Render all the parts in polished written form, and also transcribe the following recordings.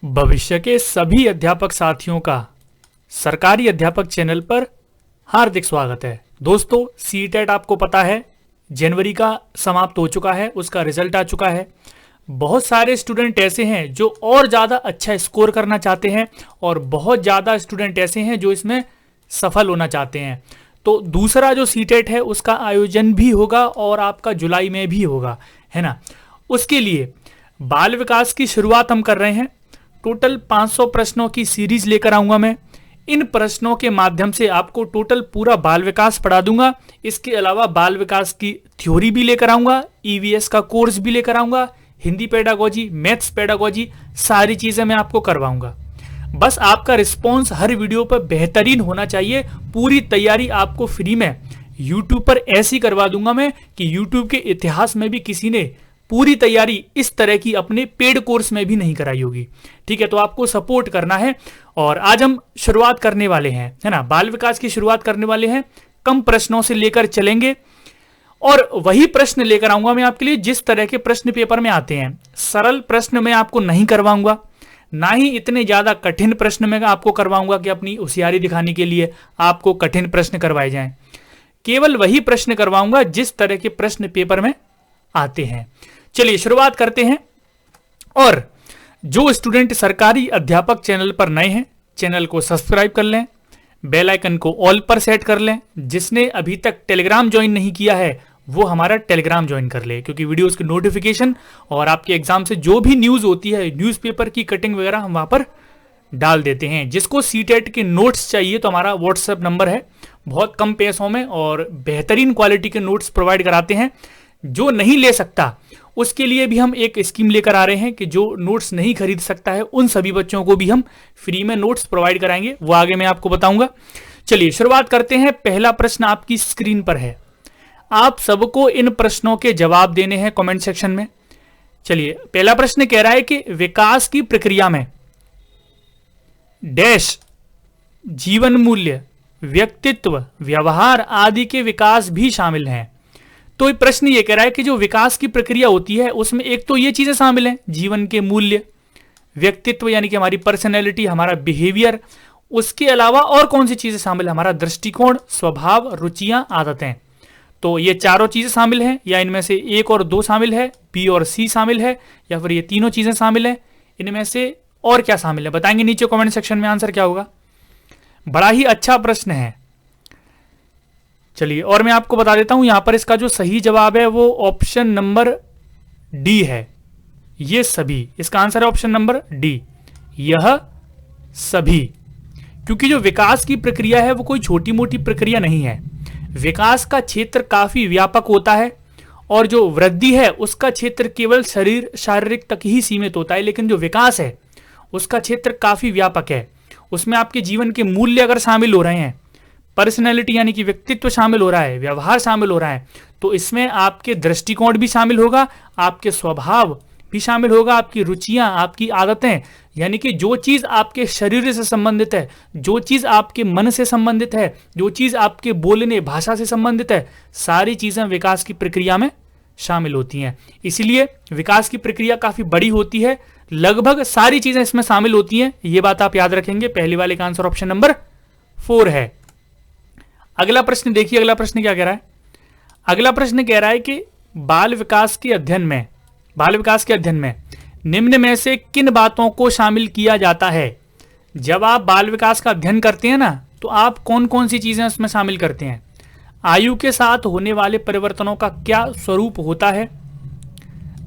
भविष्य के सभी अध्यापक साथियों का सरकारी अध्यापक चैनल पर हार्दिक स्वागत है। दोस्तों, सीटेट आपको पता है जनवरी का समाप्त हो चुका है, उसका रिजल्ट आ चुका है। बहुत सारे स्टूडेंट ऐसे हैं जो और ज़्यादा अच्छा स्कोर करना चाहते हैं और बहुत ज़्यादा स्टूडेंट ऐसे हैं जो इसमें सफल होना चाहते हैं। तो दूसरा जो सीटेट है उसका आयोजन भी होगा और आपका जुलाई में भी होगा, है ना। उसके लिए बाल विकास की शुरुआत हम कर रहे हैं। टोटल 500 प्रश्नों की सीरीज लेकर आऊंगा मैं। इन प्रश्नों के माध्यम से आपको टोटल पूरा बाल विकास पढ़ा दूंगा। इसके अलावा बाल विकास की थ्योरी भी लेकर आऊंगा, ईवीएस का कोर्स भी लेकर आऊंगा, हिंदी पेडागोजी, मैथ्स पेडागोजी, सारी चीजें मैं आपको करवाऊंगा। बस आपका रिस्पॉन्स हर वीडियो पर बेहतरीन होना चाहिए। पूरी तैयारी आपको फ्री में यूट्यूब पर ऐसी करवा दूंगा मैं कि यूट्यूब के इतिहास में भी किसी ने पूरी तैयारी इस तरह की अपने पेड कोर्स में भी नहीं कराई होगी। ठीक है, तो आपको सपोर्ट करना है। और आज हम शुरुआत करने वाले हैं, है ना, बाल विकास की शुरुआत करने वाले हैं। कम प्रश्नों से लेकर चलेंगे और वही प्रश्न लेकर आऊंगा मैं आपके लिए जिस तरह के प्रश्न पेपर में आते हैं। सरल प्रश्न मैं आपको नहीं करवाऊंगा, ना ही इतने ज्यादा कठिन प्रश्न मैं आपको करवाऊंगा कि अपनी होशियारी दिखाने के लिए आपको कठिन प्रश्न करवाए जाएं। केवल वही प्रश्न करवाऊंगा जिस तरह के प्रश्न पेपर में आते हैं। चलिए शुरुआत करते हैं। और जो स्टूडेंट सरकारी अध्यापक चैनल पर नए हैं, चैनल को सब्सक्राइब कर लें, बेल आइकन को ऑल पर सेट कर लें। जिसने अभी तक टेलीग्राम ज्वाइन नहीं किया है वो हमारा टेलीग्राम ज्वाइन कर ले, क्योंकि वीडियोस की नोटिफिकेशन और आपके एग्जाम से जो भी न्यूज होती है, न्यूज़पेपर की कटिंग वगैरह हम वहां पर डाल देते हैं। जिसको सीटेट के नोट्स चाहिए तो हमारा व्हाट्सएप नंबर है, बहुत कम पैसों में और बेहतरीन क्वालिटी के नोट्स प्रोवाइड कराते हैं। जो नहीं ले सकता उसके लिए भी हम एक स्कीम लेकर आ रहे हैं कि जो नोट्स नहीं खरीद सकता है उन सभी बच्चों को भी हम फ्री में नोट्स प्रोवाइड कराएंगे, वो आगे मैं आपको बताऊंगा। चलिए शुरुआत करते हैं। पहला प्रश्न आपकी स्क्रीन पर है। आप सबको इन प्रश्नों के जवाब देने हैं कमेंट सेक्शन में। चलिए, पहला प्रश्न कह रहा है कि विकास की प्रक्रिया में डैश जीवन मूल्य, व्यक्तित्व, व्यवहार आदि के विकास भी शामिल हैं। तो प्रश्न ये कह रहा है कि जो विकास की प्रक्रिया होती है उसमें एक तो ये चीजें शामिल हैं, जीवन के मूल्य, व्यक्तित्व यानी कि हमारी पर्सनैलिटी, हमारा बिहेवियर। उसके अलावा और कौन सी चीजें शामिल है? हमारा दृष्टिकोण, स्वभाव, रुचियां, आदतें। तो ये चारों चीजें शामिल हैं, या इनमें से एक और दो शामिल है, बी और सी शामिल है, या फिर ये तीनों चीजें शामिल है? इनमें से और क्या शामिल है बताएंगे नीचे कमेंट सेक्शन में, आंसर क्या होगा। बड़ा ही अच्छा प्रश्न है। चलिए, और मैं आपको बता देता हूं यहां पर इसका जो सही जवाब है वो ऑप्शन नंबर डी है। ये सभी, इसका आंसर है ऑप्शन नंबर डी, यह सभी। क्योंकि जो विकास की प्रक्रिया है वो कोई छोटी मोटी प्रक्रिया नहीं है। विकास का क्षेत्र काफी व्यापक होता है और जो वृद्धि है उसका क्षेत्र केवल शारीरिक तक ही सीमित होता है। लेकिन जो विकास है उसका क्षेत्र काफी व्यापक है। उसमें आपके जीवन के मूल्य अगर शामिल हो रहे हैं, पर्सनैलिटी यानी कि व्यक्तित्व शामिल हो रहा है, व्यवहार शामिल हो रहा है, तो इसमें आपके दृष्टिकोण भी शामिल होगा, आपके स्वभाव भी शामिल होगा, आपकी रुचियां, आपकी आदतें, यानी कि जो चीज आपके शरीर से संबंधित है, जो चीज आपके मन से संबंधित है, जो चीज आपके बोलने भाषा से संबंधित है, सारी चीजें विकास की प्रक्रिया में शामिल होती हैं। इसलिए विकास की प्रक्रिया काफी बड़ी होती है, लगभग सारी चीजें इसमें शामिल होती हैं। ये बात आप याद रखेंगे। पहले वाले का आंसर ऑप्शन नंबर 4 है। अगला प्रश्न देखिए, अगला प्रश्न क्या कह रहा है। अगला प्रश्न कह रहा है कि बाल विकास के अध्ययन में निम्न में से किन बातों को शामिल किया जाता है? जब आप बाल विकास का अध्ययन करते हैं ना, तो आप कौन कौन सी चीजें उसमें शामिल करते हैं? आयु के साथ होने वाले परिवर्तनों का क्या स्वरूप होता है?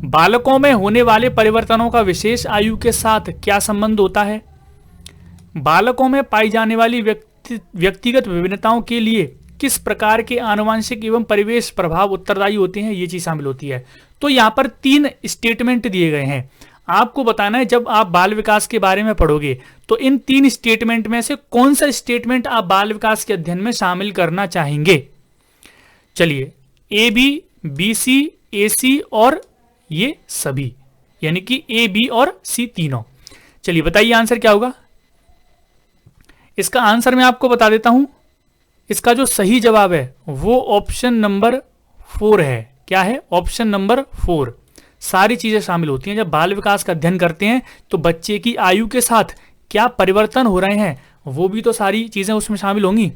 बालकों में होने वाले परिवर्तनों का विशेष आयु के साथ क्या संबंध होता है? बालकों में पाई जाने वाली व्यक्तिगत विभिन्नताओं के लिए किस प्रकार के आनुवंशिक एवं परिवेश प्रभाव उत्तरदायी होते हैं? ये चीज शामिल होती है। तो यहाँ पर 3 स्टेटमेंट दिए गए हैं। आपको बताना है जब आप बाल विकास के बारे में पढ़ोगे तो इन 3 स्टेटमेंट में से कौन सा स्टेटमेंट आप बाल विकास के अध्ययन में शामिल करना चाहेंगे। चलिए, ए बी, बी सी, ए सी और ये सभी, यानी कि ए बी और सी तीनों। चलिए बताइए आंसर क्या होगा। इसका आंसर मैं आपको बता देता हूं। इसका जो सही जवाब है वो ऑप्शन नंबर 4 है। क्या है? ऑप्शन नंबर 4 सारी चीजें शामिल होती हैं। जब बाल विकास का अध्ययन करते हैं तो बच्चे की आयु के साथ क्या परिवर्तन हो रहे हैं वो भी तो सारी चीजें उसमें शामिल होंगी।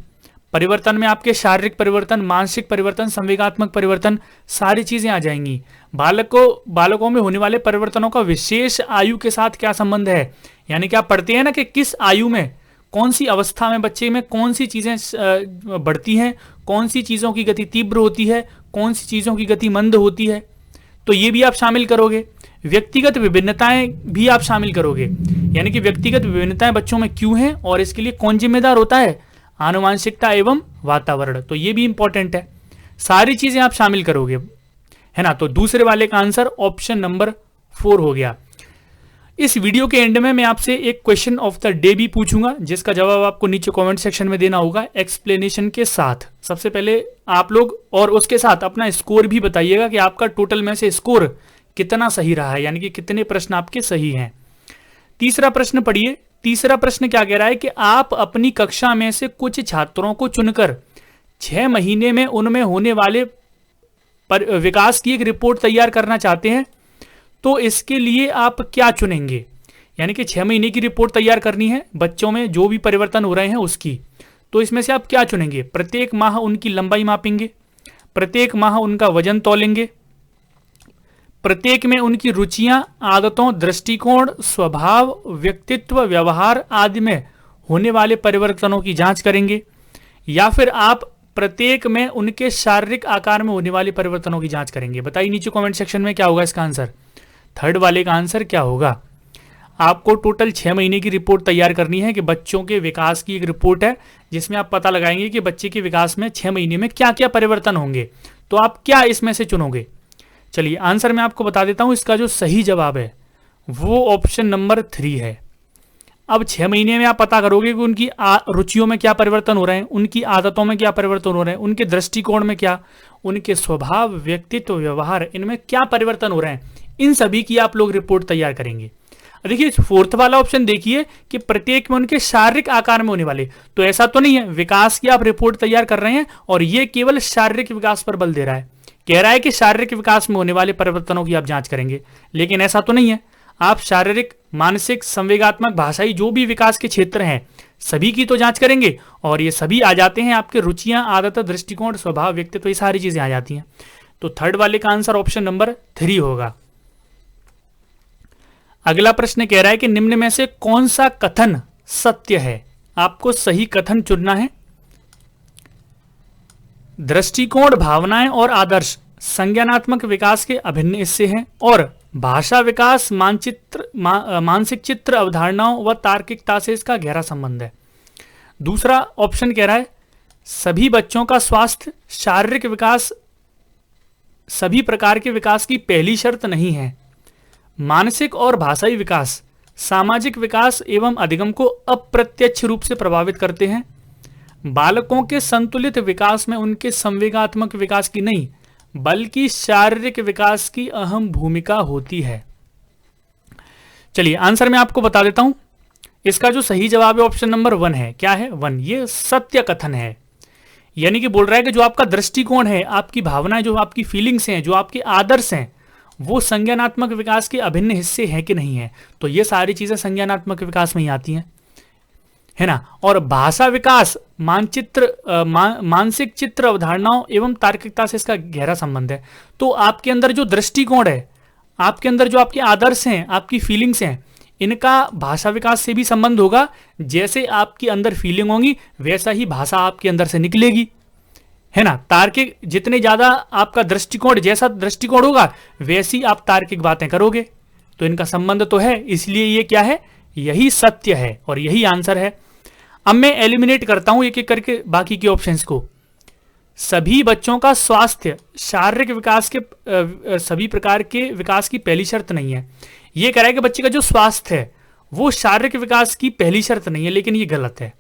परिवर्तन में आपके शारीरिक परिवर्तन, मानसिक परिवर्तन, संवेगात्मक परिवर्तन, सारी चीजें आ जाएंगी। बालकों में होने वाले परिवर्तनों का विशेष आयु के साथ क्या संबंध है, यानी कि आप पढ़ते हैं ना कि किस आयु में, कौन सी अवस्था में बच्चे में कौन सी चीजें बढ़ती हैं, कौन सी चीजों की गति तीव्र होती है, कौन सी चीजों की गति मंद होती है, तो ये भी आप शामिल करोगे। व्यक्तिगत विभिन्नताएं भी आप शामिल करोगे, यानी कि व्यक्तिगत विभिन्नताएं बच्चों में क्यों हैं और इसके लिए कौन जिम्मेदार होता है, आनुवांशिकता एवं वातावरण, तो ये भी इंपॉर्टेंट है। सारी चीजें आप शामिल करोगे, है ना। तो दूसरे वाले का आंसर ऑप्शन नंबर 4 हो गया। इस वीडियो के एंड में मैं आपसे एक क्वेश्चन ऑफ द डे भी पूछूंगा, जिसका जवाब आपको नीचे कमेंट सेक्शन में देना होगा एक्सप्लेनेशन के साथ। सबसे पहले आप लोग और उसके साथ अपना स्कोर भी बताइएगा कि आपका टोटल में से स्कोर कितना सही रहा है, यानी कि कितने प्रश्न आपके सही हैं। तीसरा प्रश्न पढ़िए। तीसरा प्रश्न क्या कह रहा है कि आप अपनी कक्षा में से कुछ छात्रों को चुनकर 6 महीने में उनमें होने वाले विकास की एक रिपोर्ट तैयार करना चाहते हैं, तो इसके लिए आप क्या चुनेंगे, यानी कि 6 महीने की रिपोर्ट तैयार करनी है बच्चों में जो भी परिवर्तन हो रहे हैं उसकी, तो इसमें से आप क्या चुनेंगे। प्रत्येक माह उनकी लंबाई मापेंगे, प्रत्येक माह उनका वजन तौलेंगे, प्रत्येक में उनकी रुचियां, आदतों, दृष्टिकोण, स्वभाव, व्यक्तित्व, व्यवहार आदि में होने वाले परिवर्तनों की जांच करेंगे, या फिर आप प्रत्येक में उनके शारीरिक आकार में होने वाले परिवर्तनों की जांच करेंगे। बताइए नीचे कमेंट सेक्शन में क्या होगा इसका आंसर। थर्ड वाले का आंसर क्या होगा। आपको टोटल 6 महीने की रिपोर्ट तैयार करनी है कि बच्चों के विकास की एक रिपोर्ट है, जिसमें आप पता लगाएंगे कि बच्चे के विकास में 6 महीने में क्या क्या परिवर्तन होंगे, तो आप क्या इसमें से चुनोगे। चलिए आंसर मैं आपको बता देता हूं। इसका जो सही जवाब है वो ऑप्शन नंबर 3 है। अब 6 महीने में आप पता करोगे कि उनकी रुचियों में क्या परिवर्तन हो रहे हैं, उनकी आदतों में क्या परिवर्तन हो रहे हैं, उनके दृष्टिकोण में क्या, उनके स्वभाव, व्यक्तित्व, व्यवहार, इनमें क्या परिवर्तन हो रहे हैं, इन सभी की आप लोग रिपोर्ट तैयार करेंगे। देखिए फोर्थ वाला ऑप्शन देखिए कि प्रत्येक में उनके शारीरिक आकार में होने वाले, तो ऐसा तो नहीं है विकास की आप रिपोर्ट तैयार कर रहे हैं और ये केवल शारीरिक विकास पर बल दे रहा है, कह रहा है कि शारीरिक विकास में होने वाले परिवर्तनों की आप जांच करेंगे, लेकिन ऐसा तो नहीं है। आप शारीरिक, मानसिक, संवेगात्मक, भाषाई जो भी विकास के क्षेत्र हैं सभी की तो जांच करेंगे, और ये सभी आ जाते हैं आपके रुचियां, आदत, दृष्टिकोण, स्वभाव, व्यक्तित्व, ये सारी चीजें आ जाती हैं। तो थर्ड वाले का आंसर ऑप्शन नंबर 3 होगा। अगला प्रश्न कह रहा है कि निम्न में से कौन सा कथन सत्य है। आपको सही कथन चुनना है। दृष्टिकोण, भावनाएं और आदर्श संज्ञानात्मक विकास के अभिन्न हिस्से हैं, और भाषा विकास मानसिक चित्र, अवधारणाओं व तार्किकता से इसका गहरा संबंध है। दूसरा ऑप्शन कह रहा है सभी बच्चों का स्वास्थ्य, शारीरिक विकास सभी प्रकार के विकास की पहली शर्त नहीं है। मानसिक और भाषाई विकास सामाजिक विकास एवं अधिगम को अप्रत्यक्ष रूप से प्रभावित करते हैं। बालकों के संतुलित विकास में उनके संवेगात्मक विकास की नहीं बल्कि शारीरिक विकास की अहम भूमिका होती है। चलिए आंसर मैं आपको बता देता हूं। इसका जो सही जवाब है ऑप्शन नंबर 1 है। क्या है? 1। ये सत्य कथन है, यानी कि बोल रहा है कि जो आपका दृष्टिकोण है, आपकी भावनाएं, जो आपकी फीलिंग्स हैं, जो आपके आदर्श हैं, वो संज्ञानात्मक विकास के अभिन्न हिस्से हैं कि नहीं है। तो ये सारी चीजें संज्ञानात्मक विकास में ही आती हैं, है ना। और भाषा विकास मानसिक चित्र, अवधारणाओं एवं तार्किकता से इसका गहरा संबंध है। तो आपके अंदर जो दृष्टिकोण है, आपके अंदर जो आपके आदर्श हैं, आपकी फीलिंग्स हैं, इनका भाषा विकास से भी संबंध होगा। जैसे आपके अंदर फीलिंग होंगी वैसा ही भाषा आपके अंदर से निकलेगी, है ना। तार्किक जितने ज्यादा आपका दृष्टिकोण, जैसा दृष्टिकोण होगा वैसी आप तार्किक बातें करोगे, तो इनका संबंध तो है। इसलिए ये क्या है? यही सत्य है और यही आंसर है। अब मैं एलिमिनेट करता हूं एक एक करके बाकी के ऑप्शंस को। सभी बच्चों का स्वास्थ्य शारीरिक विकास के सभी प्रकार के विकास की पहली शर्त नहीं है। यह कह रहा है कि बच्चे का जो स्वास्थ्य है वो शारीरिक विकास की पहली शर्त नहीं है, लेकिन ये गलत है।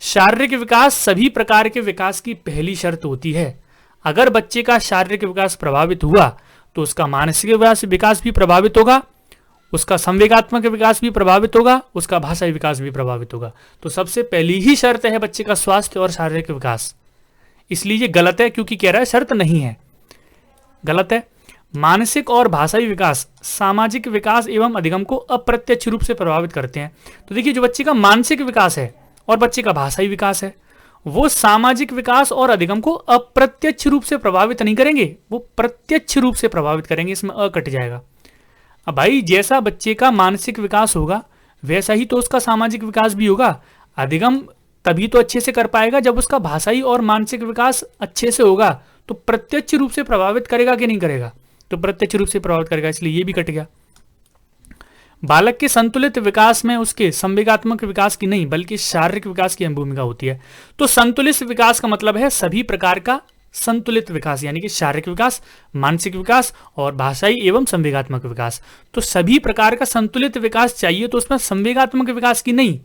शारीरिक विकास सभी प्रकार के विकास की पहली शर्त होती है। अगर बच्चे का शारीरिक विकास प्रभावित हुआ तो उसका मानसिक विकास भी प्रभावित होगा, उसका संवेगात्मक विकास भी प्रभावित होगा, उसका भाषाई विकास भी प्रभावित होगा। तो सबसे पहली ही शर्त है बच्चे का स्वास्थ्य और शारीरिक विकास। इसलिए ये गलत है, क्योंकि कह रहा है शर्त नहीं है, गलत है। मानसिक और भाषाई विकास सामाजिक विकास एवं अधिगम को अप्रत्यक्ष रूप से प्रभावित करते हैं। तो देखिए, जो बच्चे का मानसिक विकास है और बच्चे का भाषाई विकास है, वो सामाजिक विकास और अधिगम को अप्रत्यक्ष रूप से प्रभावित नहीं करेंगे, वो प्रत्यक्ष रूप से प्रभावित करेंगे। इसमें अ कट जाएगा। अब भाई, जैसा बच्चे का मानसिक विकास होगा वैसा ही तो उसका सामाजिक विकास भी होगा। अधिगम तभी तो अच्छे से कर पाएगा जब उसका भाषाई और मानसिक विकास अच्छे से होगा। तो प्रत्यक्ष रूप से प्रभावित करेगा कि नहीं करेगा? तो प्रत्यक्ष रूप से प्रभावित करेगा, इसलिए ये भी कट गया। बालक के संतुलित विकास में उसके संवेगात्मक विकास की नहीं बल्कि शारीरिक विकास की अहम भूमिका होती है। तो संतुलित विकास का मतलब है सभी प्रकार का संतुलित विकास, यानी कि शारीरिक विकास, मानसिक विकास और भाषाई एवं संवेगात्मक विकास। तो सभी प्रकार का संतुलित विकास चाहिए, तो उसमें संवेगात्मक विकास की नहीं,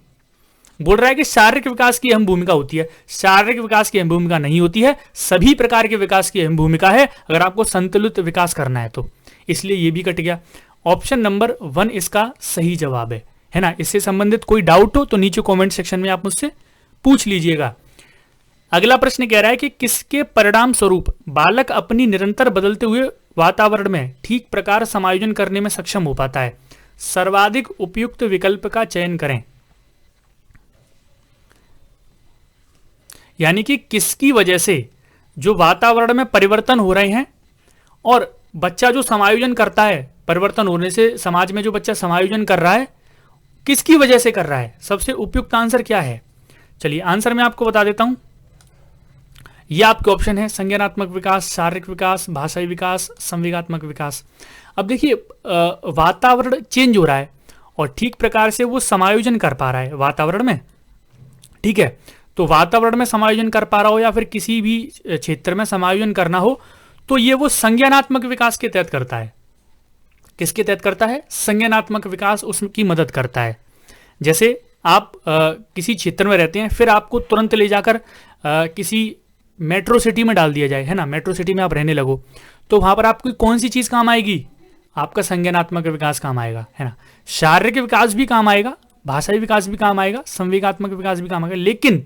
बोल रहा है कि शारीरिक विकास की अहम भूमिका होती है। शारीरिक विकास की अहम भूमिका नहीं होती है, सभी प्रकार के विकास की अहम भूमिका है अगर आपको संतुलित विकास करना है तो। इसलिए ये भी कट गया। ऑप्शन नंबर 1 इसका सही जवाब है ना। इससे संबंधित कोई डाउट हो तो नीचे कमेंट सेक्शन में आप मुझसे पूछ लीजिएगा। अगला प्रश्न कह रहा है कि किसके परिणाम स्वरूप बालक अपनी निरंतर बदलते हुए वातावरण में ठीक प्रकार समायोजन करने में सक्षम हो पाता है। सर्वाधिक उपयुक्त विकल्प का चयन करें। यानी कि किसकी वजह से जो वातावरण में परिवर्तन हो रहे हैं और बच्चा जो समायोजन करता है, परिवर्तन होने से समाज में जो बच्चा समायोजन कर रहा है, किसकी वजह से कर रहा है? सबसे उपयुक्त आंसर क्या है? चलिए आंसर मैं आपको बता देता हूं। यह आपके ऑप्शन है संज्ञानात्मक विकास, शारीरिक विकास, भाषाई विकास, संवेगात्मक विकास। अब देखिए, वातावरण चेंज हो रहा है और ठीक प्रकार से वो समायोजन कर पा रहा है वातावरण में, ठीक है। तो वातावरण में समायोजन कर पा रहा हो या फिर किसी भी क्षेत्र में समायोजन करना हो, तो ये वो संज्ञानात्मक विकास के तहत करता है। किसके तहत करता है? संज्ञानात्मक विकास उसकी मदद करता है। जैसे आप किसी क्षेत्र में रहते हैं, फिर आपको तुरंत ले जाकर किसी मेट्रो सिटी में डाल दिया जाए, है ना, मेट्रो सिटी में आप रहने लगो, तो वहां पर आपकी कौन सी चीज काम आएगी? आपका संज्ञानात्मक विकास काम आएगा, है ना। शारीरिक विकास भी काम आएगा, भाषाई विकास भी काम आएगा, संवेगात्मक विकास भी काम आएगा, लेकिन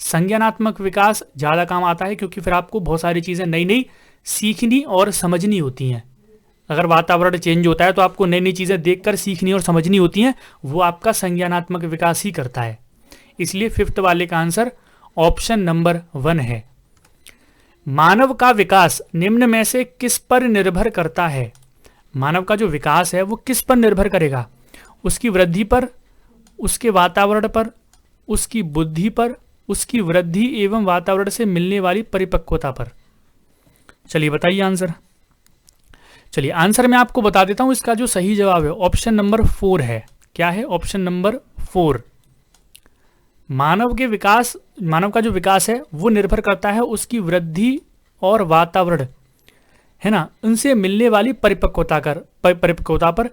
संज्ञानात्मक विकास ज्यादा काम आता है क्योंकि फिर आपको बहुत सारी चीजें नई नई सीखनी और समझनी होती हैं। अगर वातावरण चेंज होता है तो आपको नई नई चीजें देखकर सीखनी और समझनी होती हैं, वो आपका संज्ञानात्मक विकास ही करता है। इसलिए 5th वाले का आंसर ऑप्शन नंबर 1 है। मानव का विकास निम्न में से किस पर निर्भर करता है? मानव का जो विकास है वो किस पर निर्भर करेगा? उसकी वृद्धि पर, उसके वातावरण पर, उसकी बुद्धि पर, उसकी वृद्धि एवं वातावरण से मिलने वाली परिपक्वता पर। चलिए बताइए आंसर। चलिए आंसर मैं आपको बता देता हूं। इसका जो सही जवाब है ऑप्शन नंबर 4 है। क्या है? Option number 4। मानव का जो विकास है वो निर्भर करता है उसकी वृद्धि और वातावरण, है ना, उनसे मिलने वाली परिपक्वता पर।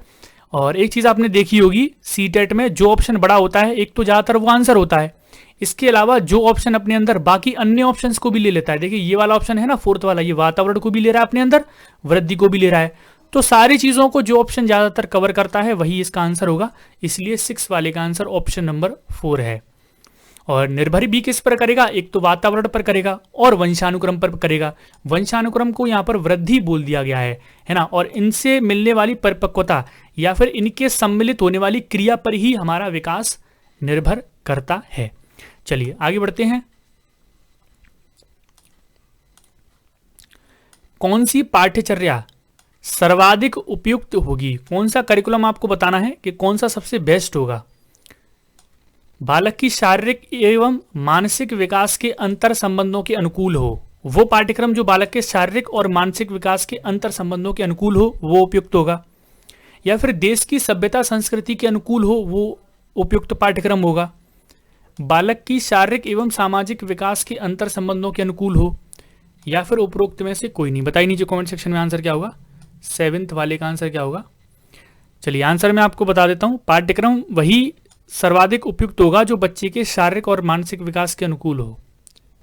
और एक चीज आपने देखी होगी, सीटेट में जो ऑप्शन बड़ा होता है एक तो ज्यादातर वो आंसर होता है, इसके अलावा जो ऑप्शन अपने अंदर बाकी अन्य ऑप्शंस को भी ले लेता है। देखिए ये वाला ऑप्शन है ना, 4th वाला, ये वातावरण को भी ले रहा है अपने अंदर, वृद्धि को भी ले रहा है। तो सारी चीजों को जो ऑप्शन ज्यादातर कवर करता है वही इसका आंसर होगा। इसलिए 6 वाले का आंसर ऑप्शन नंबर 4 है। और निर्भर भी किस पर करेगा? एक तो वातावरण पर करेगा और वंशानुक्रम पर करेगा। वंशानुक्रम को यहाँ पर वृद्धि बोल दिया गया है ना। और इनसे मिलने वाली परिपक्वता या फिर इनके सम्मिलित होने वाली क्रिया पर ही हमारा विकास निर्भर करता है। चलिए आगे बढ़ते हैं। कौन सी पाठ्यचर्या सर्वाधिक उपयुक्त होगी? कौन सा करिकुलम आपको बताना है कि कौन सा सबसे बेस्ट होगा। बालक की शारीरिक एवं मानसिक विकास के अंतर संबंधों के अनुकूल हो, वो पाठ्यक्रम जो बालक के शारीरिक और मानसिक विकास के अंतर संबंधों के अनुकूल हो वो उपयुक्त होगा, या फिर देश की सभ्यता संस्कृति के अनुकूल हो वो उपयुक्त पाठ्यक्रम होगा। बालक की शारीरिक एवं सामाजिक विकास के अंतर संबंधों के अनुकूल हो, या फिर उपरोक्त में से कोई नहीं। बताइए नीचे कमेंट सेक्शन में आंसर क्या होगा। 7th वाले का आंसर क्या होगा? चलिए आंसर मैं आपको बता देता हूं। पाठ्यक्रम वही सर्वाधिक उपयुक्त होगा जो बच्चे के शारीरिक और मानसिक विकास के अनुकूल हो,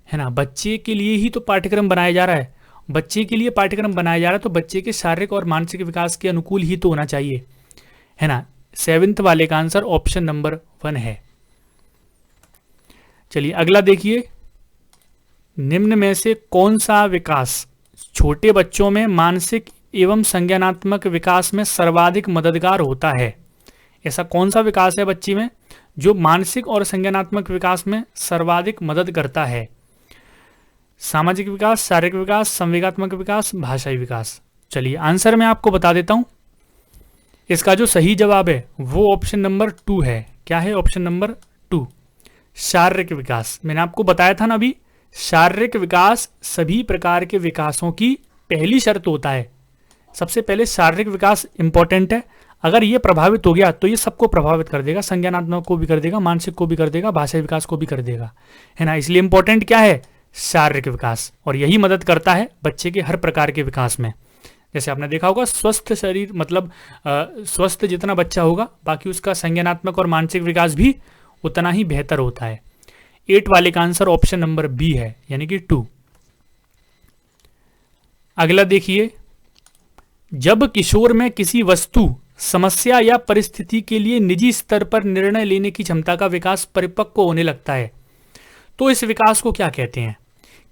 है ना। बच्चे के लिए ही तो पाठ्यक्रम बनाया जा रहा है, बच्चे के लिए पाठ्यक्रम बनाया जा रहा है, तो बच्चे के शारीरिक और मानसिक विकास के अनुकूल ही तो होना चाहिए, है ना। 7th वाले का आंसर ऑप्शन नंबर 1 है। चलिए अगला देखिए, निम्न में से कौन सा विकास छोटे बच्चों में मानसिक एवं संज्ञानात्मक विकास में सर्वाधिक मददगार होता है? ऐसा कौन सा विकास है बच्ची में जो मानसिक और संज्ञानात्मक विकास में सर्वाधिक मदद करता है? सामाजिक विकास, शारीरिक विकास, संवेगात्मक विकास, भाषाई विकास। चलिए आंसर मैं आपको बता देता हूं। इसका जो सही जवाब है वो ऑप्शन नंबर 2 है। क्या है? ऑप्शन नंबर 2, शारीरिक विकास। मैंने आपको बताया था ना अभी, शारीरिक विकास सभी प्रकार के विकासों की पहली शर्त होता है। सबसे पहले शारीरिक विकास इंपॉर्टेंट है। अगर ये प्रभावित हो गया तो ये सबको प्रभावित कर देगा, संज्ञानात्मक को भी कर देगा, मानसिक को भी कर देगा, भाषाई विकास को भी कर देगा, है ना। इसलिए इंपॉर्टेंट क्या है? शारीरिक विकास। और यही मदद करता है बच्चे के हर प्रकार के विकास में। जैसे आपने देखा होगा, स्वस्थ शरीर मतलब स्वस्थ जितना बच्चा होगा, बाकी उसका संज्ञानात्मक और मानसिक विकास भी उतना ही बेहतर होता है। 8 वाले का आंसर ऑप्शन नंबर बी है, यानी कि 2। अगला देखिए, जब किशोर में किसी वस्तु, समस्या या परिस्थिति के लिए निजी स्तर पर निर्णय लेने की क्षमता का विकास परिपक्व होने लगता है, तो इस विकास को क्या कहते हैं?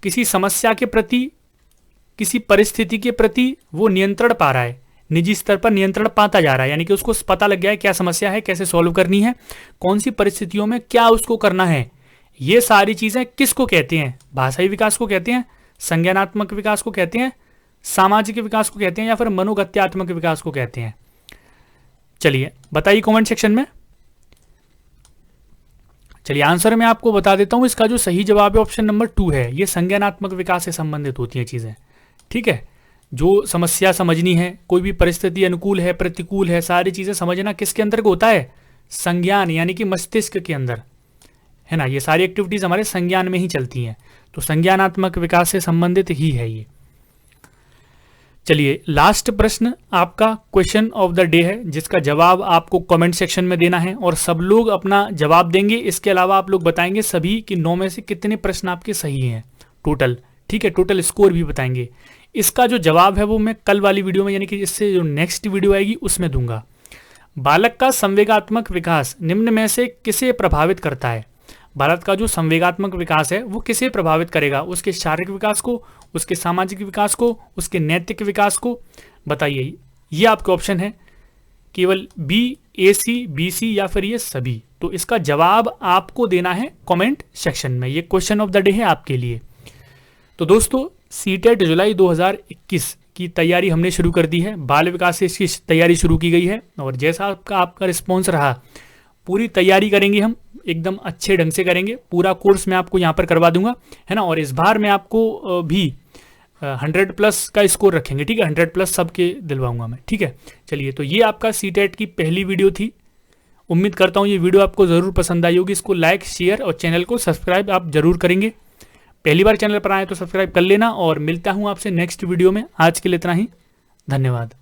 किसी समस्या के प्रति, किसी परिस्थिति के प्रति वो नियंत्रण पा रहा है, निजी स्तर पर नियंत्रण पाता जा रहा है, यानी कि उसको पता लग गया है क्या समस्या है, कैसे सॉल्व करनी है, कौन सी परिस्थितियों में क्या उसको करना है। ये सारी चीजें किसको कहते हैं? भाषाई विकास को कहते हैं, संज्ञानात्मक विकास को कहते हैं, सामाजिक विकास को कहते हैं, या फिर मनोगत्यात्मक विकास को कहते हैं? चलिए बताइए कमेंट सेक्शन में। चलिए आंसर मैं आपको बता देता हूं। इसका जो सही जवाब है ऑप्शन नंबर 2 है। ये संज्ञानात्मक विकास से संबंधित होती हैं चीजें, ठीक है। जो समस्या समझनी है, कोई भी परिस्थिति अनुकूल है, प्रतिकूल है, सारी चीजें समझना किसके अंदर होता है? संज्ञान, यानी कि मस्तिष्क के अंदर, है ना। ये सारी एक्टिविटीज हमारे संज्ञान में ही चलती हैं, तो संज्ञानात्मक विकास से संबंधित ही है ये। चलिए लास्ट प्रश्न आपका क्वेश्चन ऑफ द डे है, जिसका जवाब आपको कमेंट सेक्शन में देना है और सब लोग अपना जवाब देंगे। इसके अलावा आप लोग बताएंगे सभी कि 9 में से कितने प्रश्न आपके सही हैं टोटल, ठीक है। टोटल स्कोर भी बताएंगे। इसका जो जवाब है वो मैं कल वाली वीडियो में, यानी कि इससे जो नेक्स्ट वीडियो आएगी उसमें दूंगा। बालक का संवेगात्मक विकास निम्न में से किसे प्रभावित करता है? बालक का जो संवेगात्मक विकास है वो किसे प्रभावित करेगा? उसके शारीरिक विकास को, उसके सामाजिक विकास को, उसके नैतिक विकास को? बताइए। ये आपके ऑप्शन है, केवल बी, ए, सी, बी, सी या फिर ये सभी। तो इसका जवाब आपको देना है कमेंट सेक्शन में। ये क्वेश्चन ऑफ द डे है आपके लिए। तो दोस्तों सीटेट जुलाई 2021 की तैयारी हमने शुरू कर दी है। बाल विकास से इसकी तैयारी शुरू की गई है और जैसा आपका रिस्पॉन्स रहा, पूरी तैयारी करेंगे हम, एकदम अच्छे ढंग से करेंगे। पूरा कोर्स मैं आपको यहाँ पर करवा दूंगा, है ना। और इस बार मैं आपको भी 100+ का स्कोर रखेंगे, ठीक है। 100+ सबके दिलवाऊंगा मैं, ठीक है। चलिए, तो ये आपका सीटेट की पहली वीडियो थी। उम्मीद करता हूँ ये वीडियो आपको ज़रूर पसंद आई होगी। इसको लाइक, शेयर और चैनल को सब्सक्राइब आप जरूर करेंगे। पहली बार चैनल पर आए तो सब्सक्राइब कर लेना और मिलता हूँ आपसे नेक्स्ट वीडियो में। आज के लिए इतना ही, धन्यवाद।